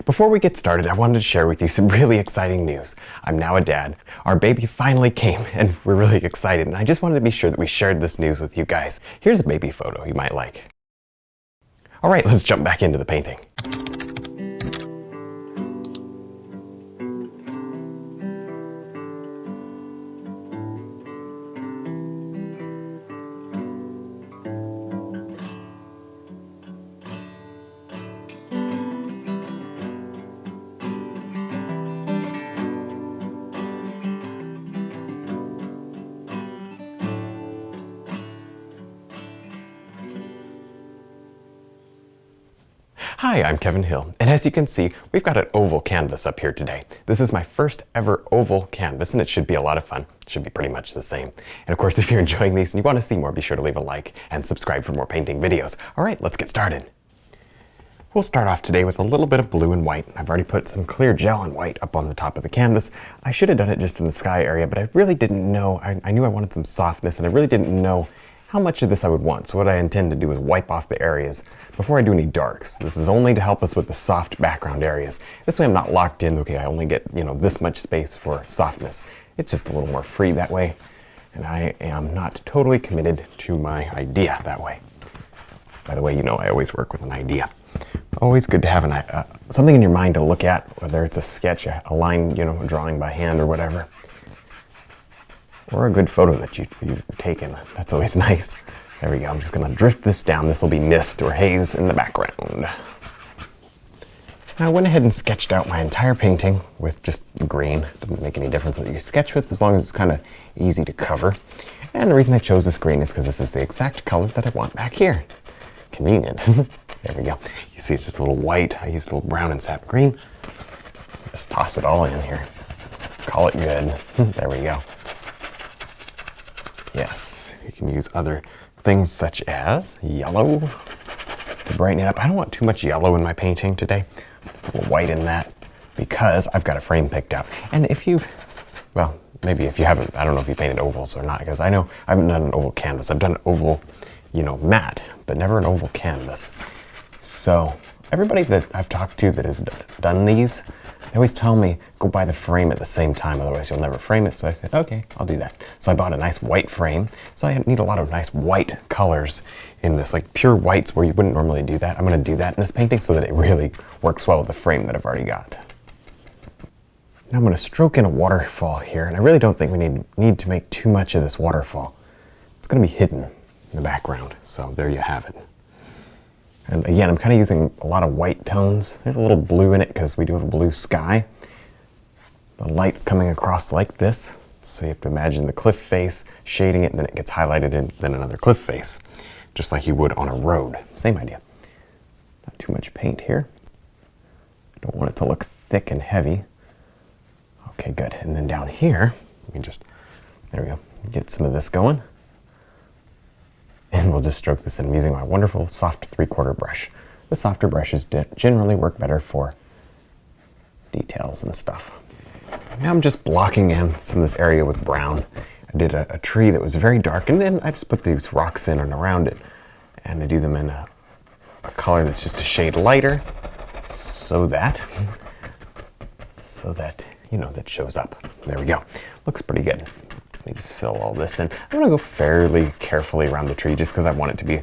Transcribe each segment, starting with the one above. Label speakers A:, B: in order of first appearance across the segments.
A: Before we get started, I wanted to share with you some really exciting news. I'm now a dad. Our baby finally came and we're really excited, and I just wanted to be sure that we shared this news with you guys. Here's a baby photo you might like. All right, let's jump back into the painting. Hi, I'm Kevin Hill, and as you can see, we've got an oval canvas up here today. This is my first ever oval canvas, and it should be a lot of fun. It should be pretty much the same. And of course, if you're enjoying these and you want to see more, be sure to leave a like and subscribe for more painting videos. All right, let's get started. We'll start off today with a little bit of blue and white. I've already put some clear gel and white up on the top of the canvas. I should have done it just in the sky area, but I really didn't know. I knew I wanted some softness, and I really didn't know how much of this I would want. So what I intend to do is wipe off the areas before I do any darks. This is only to help us with the soft background areas. This way I'm not locked in, okay, I only get, this much space for softness. It's just a little more free that way. And I am not totally committed to my idea that way. By the way, I always work with an idea. Always good to have something in your mind to look at, whether it's a sketch, a line, a drawing by hand or whatever. Or a good photo that you've taken. That's always nice. There we go. I'm just going to drift this down. This will be mist or haze in the background. I went ahead and sketched out my entire painting with just green. Doesn't make any difference what you sketch with as long as it's kind of easy to cover. And the reason I chose this green is because this is the exact color that I want back here. Convenient. There we go. You see it's just a little white. I used a little brown and sap green. Just toss it all in here. Call it good. There we go. Yes, you can use other things such as yellow to brighten it up. I don't want too much yellow in my painting today. A little white in that because I've got a frame picked out. And maybe if you haven't, I don't know if you painted ovals or not, because I know I haven't done an oval canvas. I've done an oval, matte, but never an oval canvas. So everybody that I've talked to that has done these, they always tell me, go buy the frame at the same time, otherwise you'll never frame it. So I said, okay, I'll do that. So I bought a nice white frame. So I need a lot of nice white colors in this, like pure whites where you wouldn't normally do that. I'm going to do that in this painting so that it really works well with the frame that I've already got. Now I'm going to stroke in a waterfall here, and I really don't think we need to make too much of this waterfall. It's going to be hidden in the background. So there you have it. And again, I'm kind of using a lot of white tones. There's a little blue in it because we do have a blue sky. The light's coming across like this. So you have to imagine the cliff face, shading it, and then it gets highlighted in then another cliff face, just like you would on a road. Same idea. Not too much paint here. Don't want it to look thick and heavy. Okay, good. And then down here, there we go, get some of this going. And we'll just stroke this in. I'm using my wonderful soft 3/4 brush. The softer brushes generally work better for details and stuff. Now I'm just blocking in some of this area with brown. I did a tree that was very dark, and then I just put these rocks in and around it. And I do them in a color that's just a shade lighter so that, that shows up. There we go. Looks pretty good. Let me just fill all this in. I'm going to go fairly carefully around the tree just because I want it to be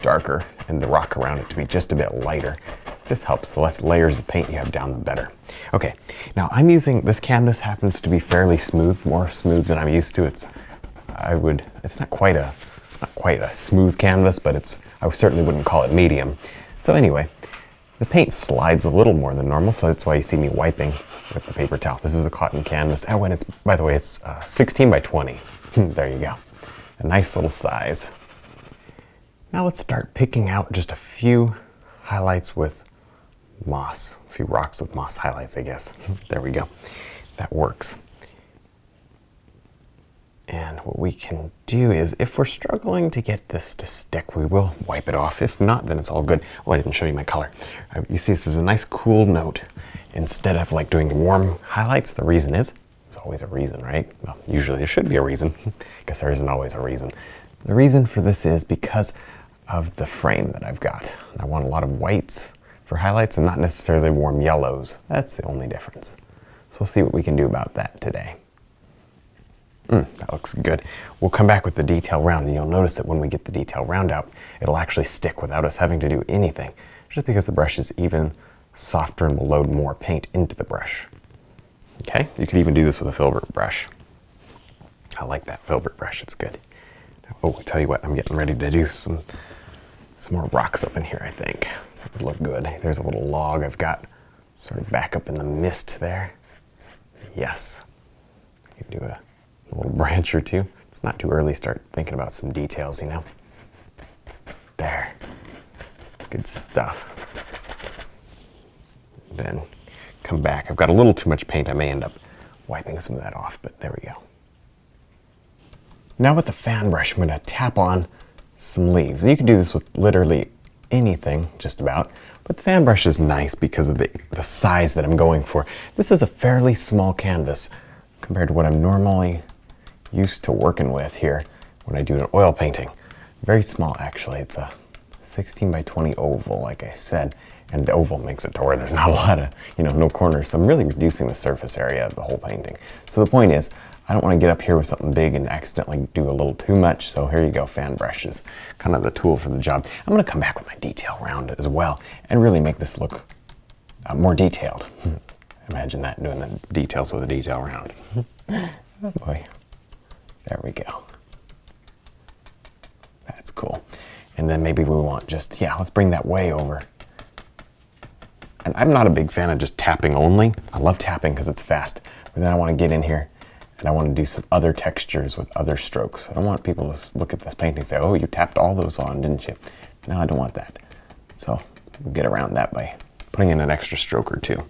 A: darker and the rock around it to be just a bit lighter. This helps. The less layers of paint you have down, the better. Okay, now I'm using, this canvas happens to be fairly smooth, more smooth than I'm used to. It's not quite a smooth canvas, but I certainly wouldn't call it medium. So anyway, the paint slides a little more than normal, so that's why you see me wiping with the paper towel. This is a cotton canvas. Oh, and by the way, it's 16 by 20. There you go. A nice little size. Now let's start picking out just a few highlights with moss. A few rocks with moss highlights, I guess. There we go. That works. And what we can do is, if we're struggling to get this to stick, we will wipe it off. If not, then it's all good. Oh, I didn't show you my color. You see, this is a nice cool note. Instead of doing warm highlights, the reason is, there's always a reason, right? Well, usually there should be a reason, because there isn't always a reason. The reason for this is because of the frame that I've got. I want a lot of whites for highlights and not necessarily warm yellows. That's the only difference. So we'll see what we can do about that today. That looks good. We'll come back with the detail round, and you'll notice that when we get the detail round out, it'll actually stick without us having to do anything, just because the brush is even softer and will load more paint into the brush. Okay, you could even do this with a filbert brush. I like that filbert brush, it's good. Oh, I tell you what, I'm getting ready to do some more rocks up in here, I think. That would look good. There's a little log I've got sort of back up in the mist there. Yes. You can do a little branch or two. It's not too early to start thinking about some details, you know. There. Good stuff. Then come back. I've got a little too much paint. I may end up wiping some of that off, but there we go. Now with the fan brush, I'm going to tap on some leaves. You can do this with literally anything, just about, but the fan brush is nice because of the size that I'm going for. This is a fairly small canvas compared to what I'm normally used to working with here when I do an oil painting. Very small, actually. It's a 16 by 20 oval, like I said, and the oval makes it to where there's not a lot of, no corners, so I'm really reducing the surface area of the whole painting. So the point is, I don't want to get up here with something big and accidentally do a little too much, so here you go, fan brush is kind of the tool for the job. I'm going to come back with my detail round as well and really make this look more detailed. Imagine that, doing the details with a detail round. Oh boy. There we go. That's cool. And then maybe we want just, let's bring that way over. And I'm not a big fan of just tapping only. I love tapping because it's fast, but then I want to get in here and I want to do some other textures with other strokes. I don't want people to look at this painting and say, oh, you tapped all those on, didn't you? No, I don't want that. So we'll get around that by putting in an extra stroke or two.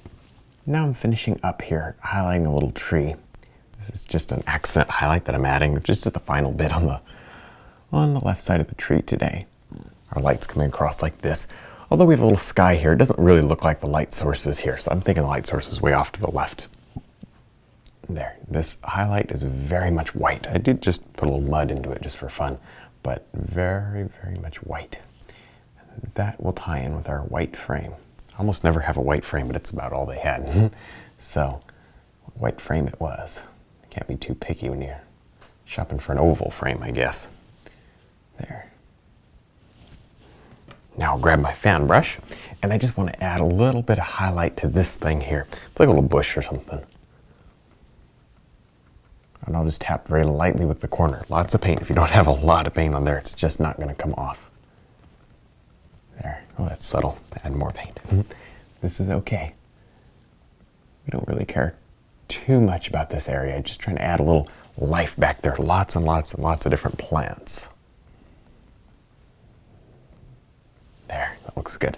A: Now I'm finishing up here, highlighting a little tree. This is just an accent highlight that I'm adding just at the final bit on the left side of the tree today. Our light's coming across like this. Although we have a little sky here, it doesn't really look like the light source is here, so I'm thinking the light source is way off to the left. There, this highlight is very much white. I did just put a little mud into it just for fun, but very, very much white. That will tie in with our white frame. I almost never have a white frame, but it's about all they had. So, white frame it was. Can't be too picky when you're shopping for an oval frame, I guess. There. Now I'll grab my fan brush, and I just want to add a little bit of highlight to this thing here. It's like a little bush or something. And I'll just tap very lightly with the corner. Lots of paint. If you don't have a lot of paint on there, it's just not going to come off. There. Oh, that's subtle. Add more paint. This is okay. We don't really care too much about this area. Just trying to add a little life back there. Lots and lots and lots of different plants. There, that looks good.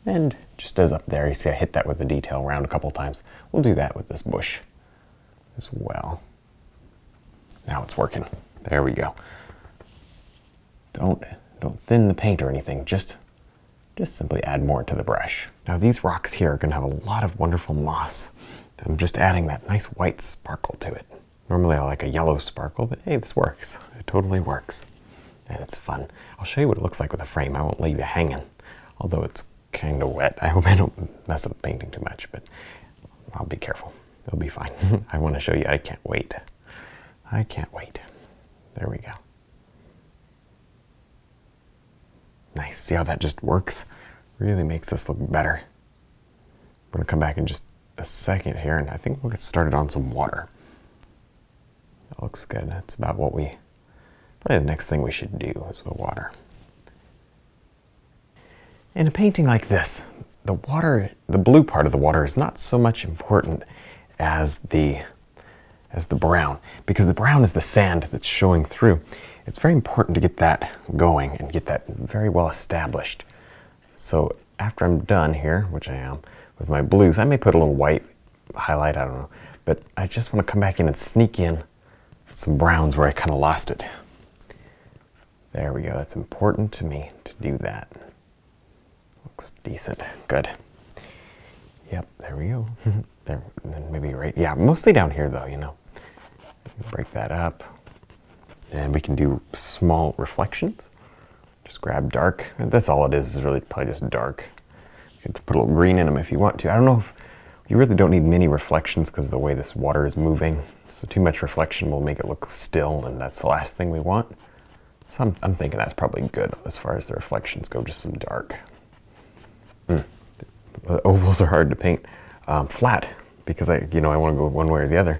A: And just as up there, you see I hit that with the detail round a couple times. We'll do that with this bush as well. Now it's working. There we go. Don't thin the paint or anything. Just simply add more to the brush. Now these rocks here are going to have a lot of wonderful moss. I'm just adding that nice white sparkle to it. Normally I like a yellow sparkle, but hey, this works. It totally works. And it's fun. I'll show you what it looks like with a frame. I won't leave you hanging, although it's kind of wet. I hope I don't mess up the painting too much, but I'll be careful. It'll be fine. I want to show you. I can't wait. I can't wait. There we go. Nice. See how that just works? Really makes this look better. We're going to come back in just a second here, and I think we'll get started on some water. That looks good. That's about what probably the next thing we should do is the water. In a painting like this, the blue part of the water is not so much important as the brown, because the brown is the sand that's showing through. It's very important to get that going and get that very well established. So after I'm done here, which I am, with my blues, I may put a little white highlight, I don't know, but I just want to come back in and sneak in some browns where I kind of lost it. There we go. That's important to me to do that. Looks decent. Good. Yep, there we go. There, and then maybe right, yeah, mostly down here though, Break that up. And we can do small reflections. Just grab dark. And that's all it is really probably just dark. You You can put a little green in them if you want to. I don't know if you really don't need many reflections because of the way this water is moving. So too much reflection will make it look still, and that's the last thing we want. So I'm thinking that's probably good as far as the reflections go, just some dark. The ovals are hard to paint flat because I want to go one way or the other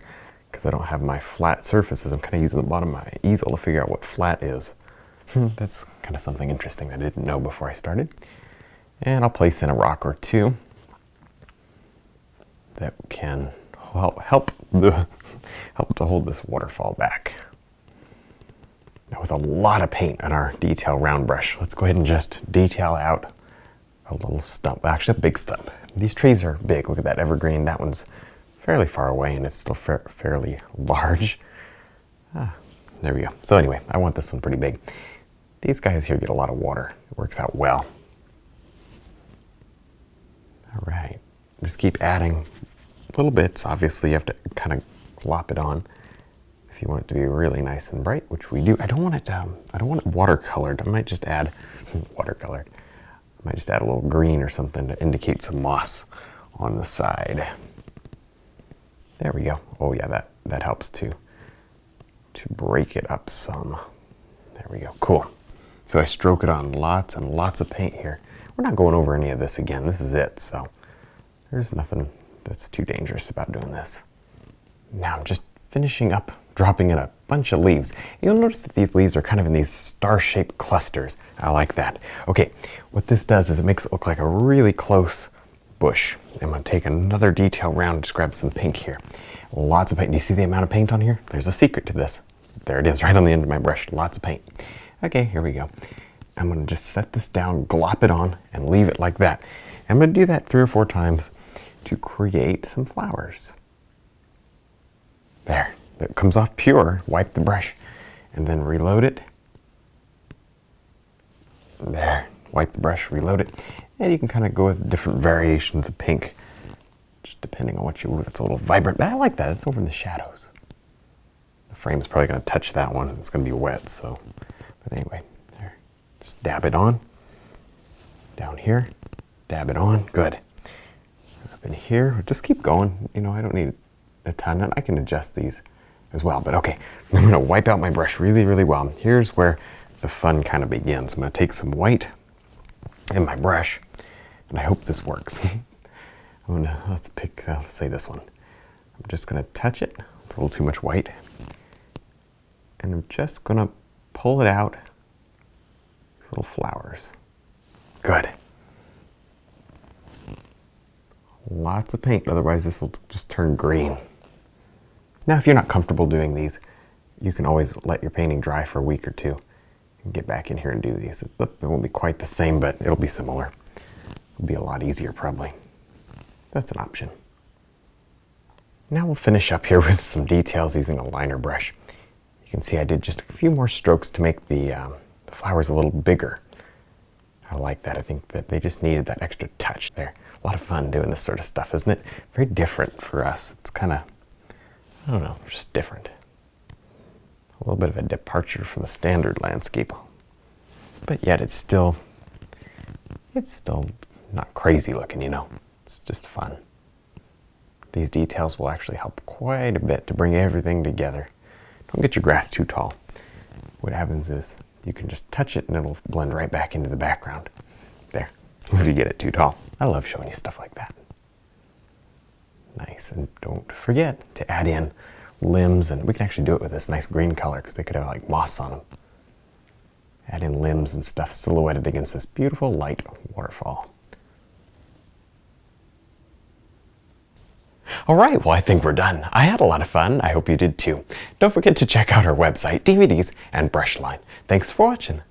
A: because I don't have my flat surfaces. I'm kind of using the bottom of my easel to figure out what flat is. That's kind of something interesting that I didn't know before I started. And I'll place in a rock or two that can help to hold this waterfall back. Now with a lot of paint on our detail round brush, let's go ahead and just detail out a little stump, actually a big stump. These trees are big. Look at that evergreen. That one's fairly far away and it's still fairly large. There we go. So anyway, I want this one pretty big. These guys here get a lot of water. It works out well. All right, just keep adding little bits. Obviously you have to kind of glop it on if you want it to be really nice and bright, which we do. I don't want it watercolored. I might just add watercolored. I might just add a little green or something to indicate some moss on the side. There we go. Oh yeah, that helps to break it up some. There we go. Cool. So I stroke it on lots and lots of paint here. We're not going over any of this again. This is it. So there's nothing that's too dangerous about doing this. Now I'm just finishing up dropping in a bunch of leaves. You'll notice that these leaves are kind of in these star-shaped clusters. I like that. Okay, what this does is it makes it look like a really close bush. I'm gonna take another detail round, just grab some pink here. Lots of paint. Do you see the amount of paint on here? There's a secret to this. There it is, right on the end of my brush. Lots of paint. Okay, here we go. I'm gonna just set this down, glop it on, and leave it like that. I'm gonna do that 3 or 4 times to create some flowers. There, it comes off pure. Wipe the brush and then reload it. There, wipe the brush, reload it. And you can kind of go with different variations of pink, just depending on what you want. It's a little vibrant, but I like that. It's over in the shadows. The frame's probably gonna touch that one. It's gonna be wet, so. But anyway, there. Just dab it on. Down here, dab it on, good. Up in here, just keep going. You know, I don't need a ton, and I can adjust these as well, but okay. I'm gonna wipe out my brush really, really well. Here's where the fun kind of begins. I'm gonna take some white in my brush, and I hope this works. Let's say this one. I'm just gonna touch it. It's a little too much white. And I'm just gonna pull it out. These little flowers. Good. Lots of paint, otherwise this will just turn green. Now, if you're not comfortable doing these, you can always let your painting dry for a week or 2 and get back in here and do these. It won't be quite the same, but it'll be similar. It'll be a lot easier, probably. That's an option. Now we'll finish up here with some details using a liner brush. You can see I did just a few more strokes to make the flowers a little bigger. I like that. I think that they just needed that extra touch there. A lot of fun doing this sort of stuff, isn't it? Very different for us. It's kind of, I don't know, just different. A little bit of a departure from the standard landscape. But yet it's still not crazy looking, you know. It's just fun. These details will actually help quite a bit to bring everything together. Don't get your grass too tall. What happens is you can just touch it and it'll blend right back into the background. There, if you get it too tall. I love showing you stuff like that. Nice, and don't forget to add in limbs, and we can actually do it with this nice green color because they could have like moss on them. Add in limbs and stuff silhouetted against this beautiful light waterfall. All right, well, I think we're done. I had a lot of fun. I hope you did too. Don't forget to check out our website, DVDs, and brush line. Thanks for watching.